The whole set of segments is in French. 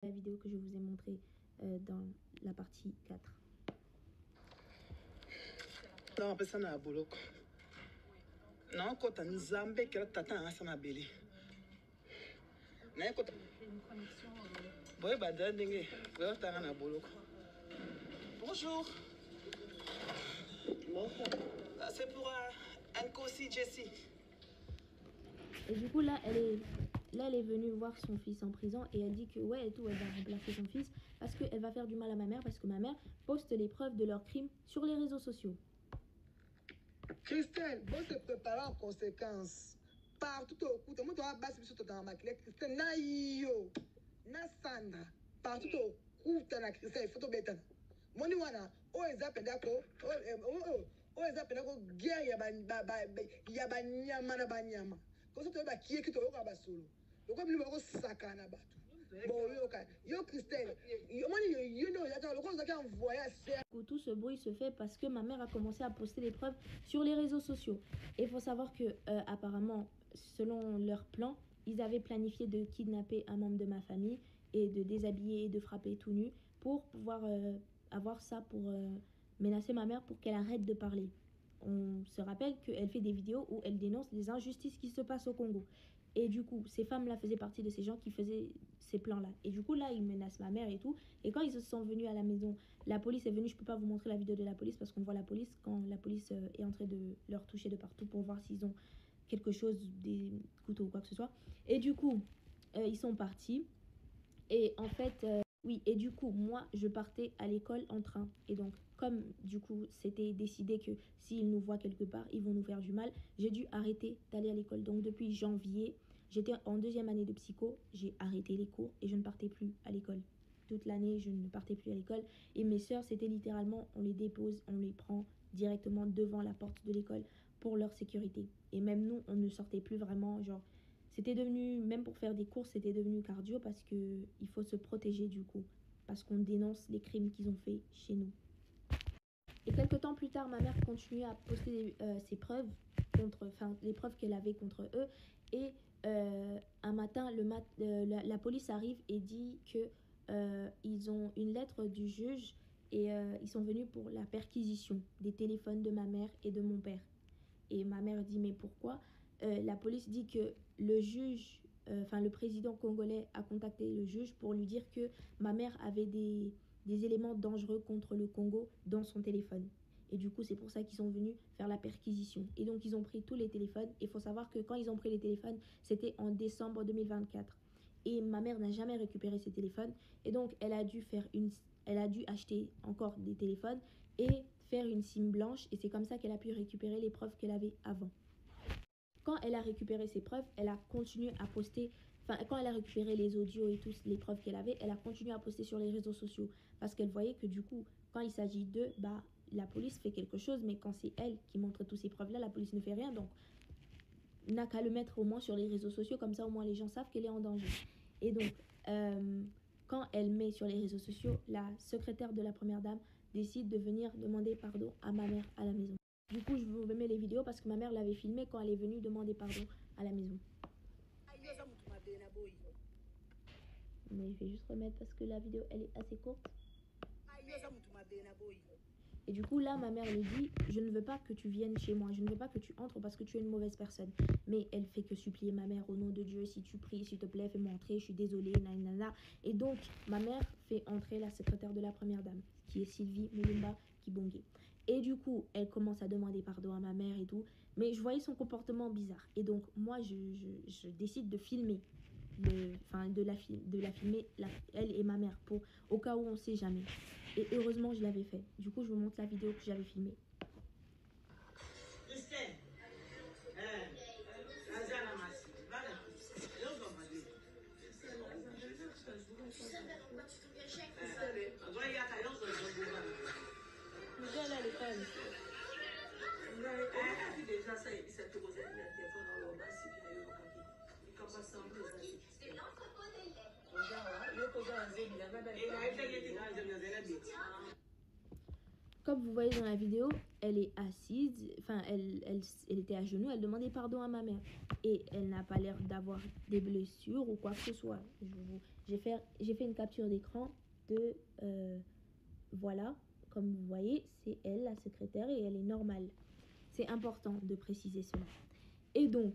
La vidéo que je vous ai montrée dans la partie 4. Non, ça n'a pas non, quand on Zambé, qui a tata à Sanabeli. N'est-ce pas? Oui, bah, dingue. Bonjour. C'est pour NCOC Jessie. Et du coup, là, elle est venue voir son fils en prison et elle dit que ouais, et tout, elle va remplacer son fils parce qu'elle va faire du mal à ma mère parce que ma mère poste les preuves de leurs crimes sur les réseaux sociaux. Christelle, bon se préparer en conséquence. Partout au coup, tout le monde doit battre sur ton maquillage. Christelle, na yo, na Sandra, partout au coup, tu as Christelle, photo bête. Moni wana, o ezapenda ko, o ezapenda ko guerre ya ba nyama na ba nyama. Ko so to ba kiye ki to yo ka ba solo. Lo ko mli ba ko sakana batu. Yo Christelle, tout ce bruit se fait parce que ma mère a commencé à poster des preuves sur les réseaux sociaux. Et il faut savoir que apparemment, selon leur plan, ils avaient planifié de kidnapper un membre de ma famille et de déshabiller et de frapper tout nu pour pouvoir avoir ça pour menacer ma mère pour qu'elle arrête de parler. On se rappelle qu'elle fait des vidéos où elle dénonce les injustices qui se passent au Congo. Et du coup, ces femmes-là faisaient partie de ces gens qui faisaient ces plans-là. Et du coup, là, ils menacent ma mère et tout. Et quand ils se sont venus à la maison, la police est venue. Je peux pas vous montrer la vidéo de la police parce qu'on voit la police quand la police est en train de leur toucher de partout pour voir s'ils ont quelque chose, des couteaux ou quoi que ce soit. Et du coup, ils sont partis. Et en fait, oui, et du coup, moi, je partais à l'école en train. Et donc, comme du coup, c'était décidé que s'ils nous voient quelque part, ils vont nous faire du mal, j'ai dû arrêter d'aller à l'école. Donc, depuis janvier, j'étais en 2e année de psycho, j'ai arrêté les cours et je ne partais plus à l'école. Toute l'année, je ne partais plus à l'école. Et mes sœurs, c'était littéralement, on les dépose, on les prend directement devant la porte de l'école pour leur sécurité. Et même nous, on ne sortait plus vraiment, genre, c'était devenu, même pour faire des courses, c'était devenu cardio parce qu'il faut se protéger du coup. Parce qu'on dénonce les crimes qu'ils ont fait chez nous. Et quelques temps plus tard, ma mère continuait à poster ses preuves, les preuves qu'elle avait contre eux. Et un matin, la police arrive et dit qu'ils ont une lettre du juge et ils sont venus pour la perquisition des téléphones de ma mère et de mon père. Et ma mère dit mais pourquoi? La police dit que le juge, le président congolais a contacté le juge pour lui dire que ma mère avait des éléments dangereux contre le Congo dans son téléphone. Et du coup, c'est pour ça qu'ils sont venus faire la perquisition. Et donc, ils ont pris tous les téléphones. Il faut savoir que quand ils ont pris les téléphones, c'était en décembre 2024. Et ma mère n'a jamais récupéré ses téléphones. Et donc, elle a dû acheter encore des téléphones et faire une SIM blanche. Et c'est comme ça qu'elle a pu récupérer les preuves qu'elle avait avant. Quand elle a récupéré ses preuves, elle a continué à poster, quand elle a récupéré les audios et toutes les preuves qu'elle avait, elle a continué à poster sur les réseaux sociaux parce qu'elle voyait que du coup, quand il s'agit d'eux, la police fait quelque chose, mais quand c'est elle qui montre toutes ces preuves-là, la police ne fait rien, donc n'a qu'à le mettre au moins sur les réseaux sociaux, comme ça au moins les gens savent qu'elle est en danger. Et donc, quand elle met sur les réseaux sociaux, la secrétaire de la première dame décide de venir demander pardon à ma mère à la maison. Du coup, je vous mets les vidéos parce que ma mère l'avait filmé quand elle est venue demander pardon à la maison. Mais je vais juste remettre parce que la vidéo, elle est assez courte. Et du coup, là, ma mère lui dit, je ne veux pas que tu viennes chez moi, je ne veux pas que tu entres parce que tu es une mauvaise personne. Mais elle fait que supplier ma mère au nom de Dieu, si tu pries, s'il te plaît, fais-moi entrer, je suis désolée, nanana. Et donc, ma mère fait entrer la secrétaire de la première dame, qui est Sylvie Mulumba Kibonge. Et du coup, elle commence à demander pardon à ma mère et tout. Mais je voyais son comportement bizarre. Et donc, moi, je décide de filmer. De la filmer, elle et ma mère, au cas où on ne sait jamais. Et heureusement, je l'avais fait. Du coup, je vous montre la vidéo que j'avais filmée. comme vous voyez dans la vidéo, elle est assise, enfin, elle était à genoux, elle demandait pardon à ma mère. Et elle n'a pas l'air d'avoir des blessures ou quoi que ce soit. J'ai fait une capture d'écran de... voilà, comme vous voyez, c'est elle, la secrétaire, et elle est normale. C'est important de préciser cela. Et donc,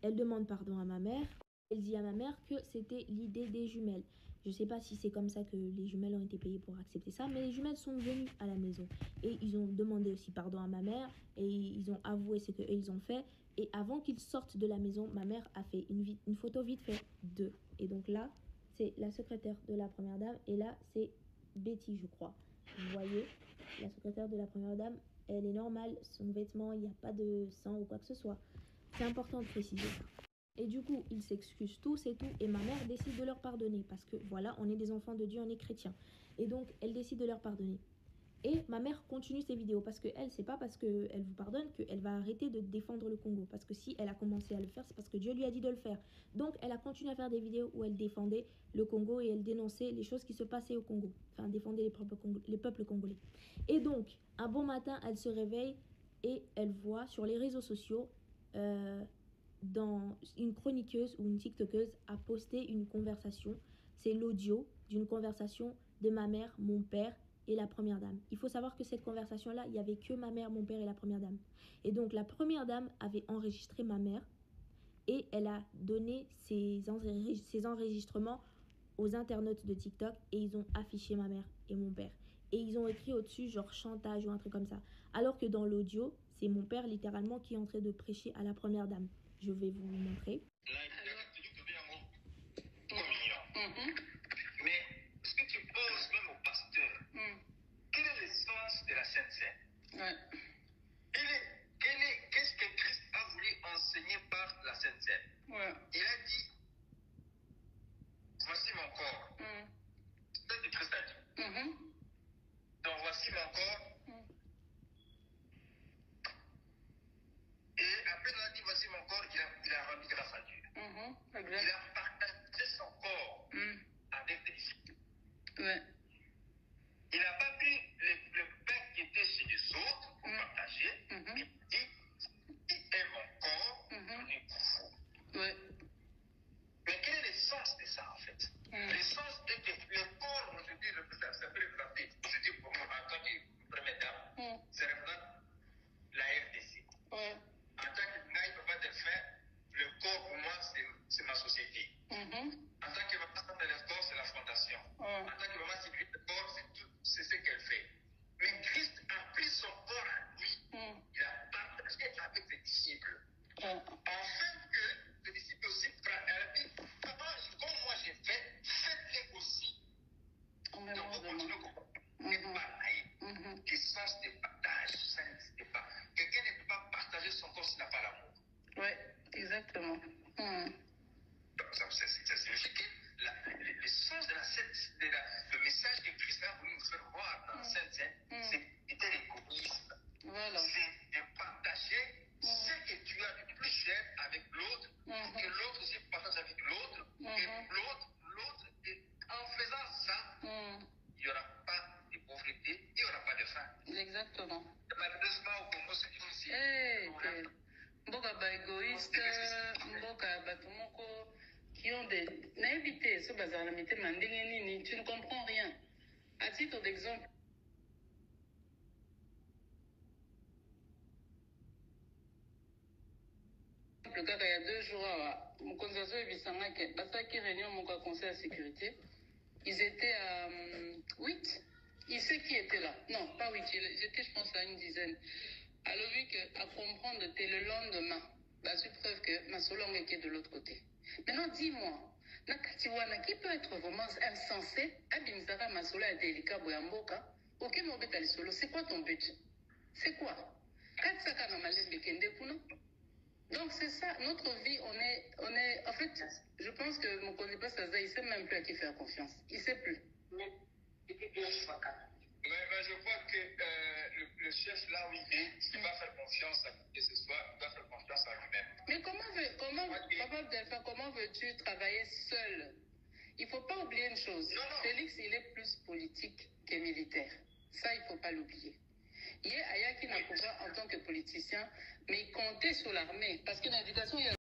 elle demande pardon à ma mère. Elle dit à ma mère que c'était l'idée des jumelles. Je ne sais pas si c'est comme ça que les jumelles ont été payées pour accepter ça, mais les jumelles sont venues à la maison. Et ils ont demandé aussi pardon à ma mère, et ils ont avoué ce qu'ils ont fait. Et avant qu'ils sortent de la maison, ma mère a fait une photo vite fait d'eux. Et donc là, c'est la secrétaire de la première dame, et là, c'est Betty, je crois. Vous voyez, la secrétaire de la première dame, elle est normale, son vêtement, il n'y a pas de sang ou quoi que ce soit. C'est important de préciser ça. Et du coup, ils s'excusent tous et tout, et ma mère décide de leur pardonner, parce que voilà, on est des enfants de Dieu, on est chrétiens. Et donc, elle décide de leur pardonner. Et ma mère continue ses vidéos, parce qu'elle, c'est pas parce qu'elle vous pardonne qu'elle va arrêter de défendre le Congo. Parce que si elle a commencé à le faire, c'est parce que Dieu lui a dit de le faire. Donc, elle a continué à faire des vidéos où elle défendait le Congo et elle dénonçait les choses qui se passaient au Congo. Enfin, défendait les peuples congolais. Et donc, un bon matin, elle se réveille et elle voit sur les réseaux sociaux... dans une chroniqueuse ou une tiktokeuse a posté une conversation. C'est l'audio d'une conversation de ma mère, mon père et la première dame. Il faut savoir que cette conversation-là, il n'y avait que ma mère, mon père et la première dame. Et donc la première dame avait enregistré ma mère et elle a donné ses enregistrements aux internautes de TikTok et ils ont affiché ma mère et mon père. Et ils ont écrit au-dessus genre chantage ou un truc comme ça. Alors que dans l'audio, c'est mon père littéralement qui est en train de prêcher à la première dame. Je vais vous montrer. Mais ce que tu poses même au pasteur, quel est le sens de la Sainte Seine? Ouais. Qu'est-ce que Christ a voulu enseigner par la Sainte Seine? Ouais. Il a dit, voici mon corps. C'est ce que Christ a dit. Donc voici mon corps. Et après il a dit, voici mon corps, il a rendu grâce à Dieu. Il a partagé son corps avec les disciples. Ouais. Il n'a pas pris le pain qui était chez les autres pour partager. Il dit, qui est mon corps, prenez pour vous. Ouais. Mais quel est le sens de ça en fait? Le sens est que le corps, aujourd'hui, ça peut représenter, aujourd'hui pour moi, en tant que première dame, ça représente la RDC. Ouais. En tant que Naï Papa Delphin, le corps pour moi, c'est ma société. En tant que maman de le corps, c'est la fondation. En tant que maman sécurité de corps, c'est ce qu'elle fait. Mais Christ a pris son corps à lui. Il a partagé avec ses disciples. Afin que les disciples aussi prennent. Elle a dit, papa, comme moi j'ai fait, faites-les aussi. Donc on continue comme n'est pas naïf. Le sens de partage, ça n'existe pas. Quelqu'un ne peut pas partager son corps s'il n'a pas l'amour. Oui, exactement. Donc ça signifie que le sens de le message que Christ a voulu nous faire voir dans la Sainte Seine, c'était l'égoïsme. Voilà. C'est de partager ce que tu as de plus cher avec l'autre, pour que l'autre aussi partage avec l'autre, et l'autre, en faisant ça, il n'y aura pas de pauvreté, il n'y aura pas de faim. Exactement. Malheureusement, au Congo, c'est difficile. Mboka ba égoïste, mboka bato moko qui ont des naïvetés, ce bazar la mité mandengeni, tu ne comprends rien. À titre d'exemple, le cas il y a 2 jours, mon conseil Bissanga qui passé qui réunion mon conseil de sécurité, ils étaient à 8. Il sait qui était là. Non, pas 8, ils étaient je pense à une dizaine. Alors vu qu'à comprendre que le lendemain, bah, c'est preuve que ma solongue était de l'autre côté. Maintenant, dis-moi, Nakatiwana, qui peut être vraiment insensé, Abimzara Masola et Delika Boyamboka, ok, mon bête solo, c'est quoi ton but? C'est quoi? Donc c'est ça, notre vie, on est, en fait, je pense que mon connaît pas ça, il sait même plus à qui faire confiance. Il sait plus. Mais je crois que le chef, là où il est, il va faire confiance à qui que ce soit, il va faire confiance à lui-même. Mais comment veux-tu travailler seul? Il ne faut pas oublier une chose. Non. Félix, il est plus politique que militaire. Ça, il ne faut pas l'oublier. Il y a qui n'a pouvoir en tant que politicien, mais il comptait sur l'armée. Parce que l'invitation,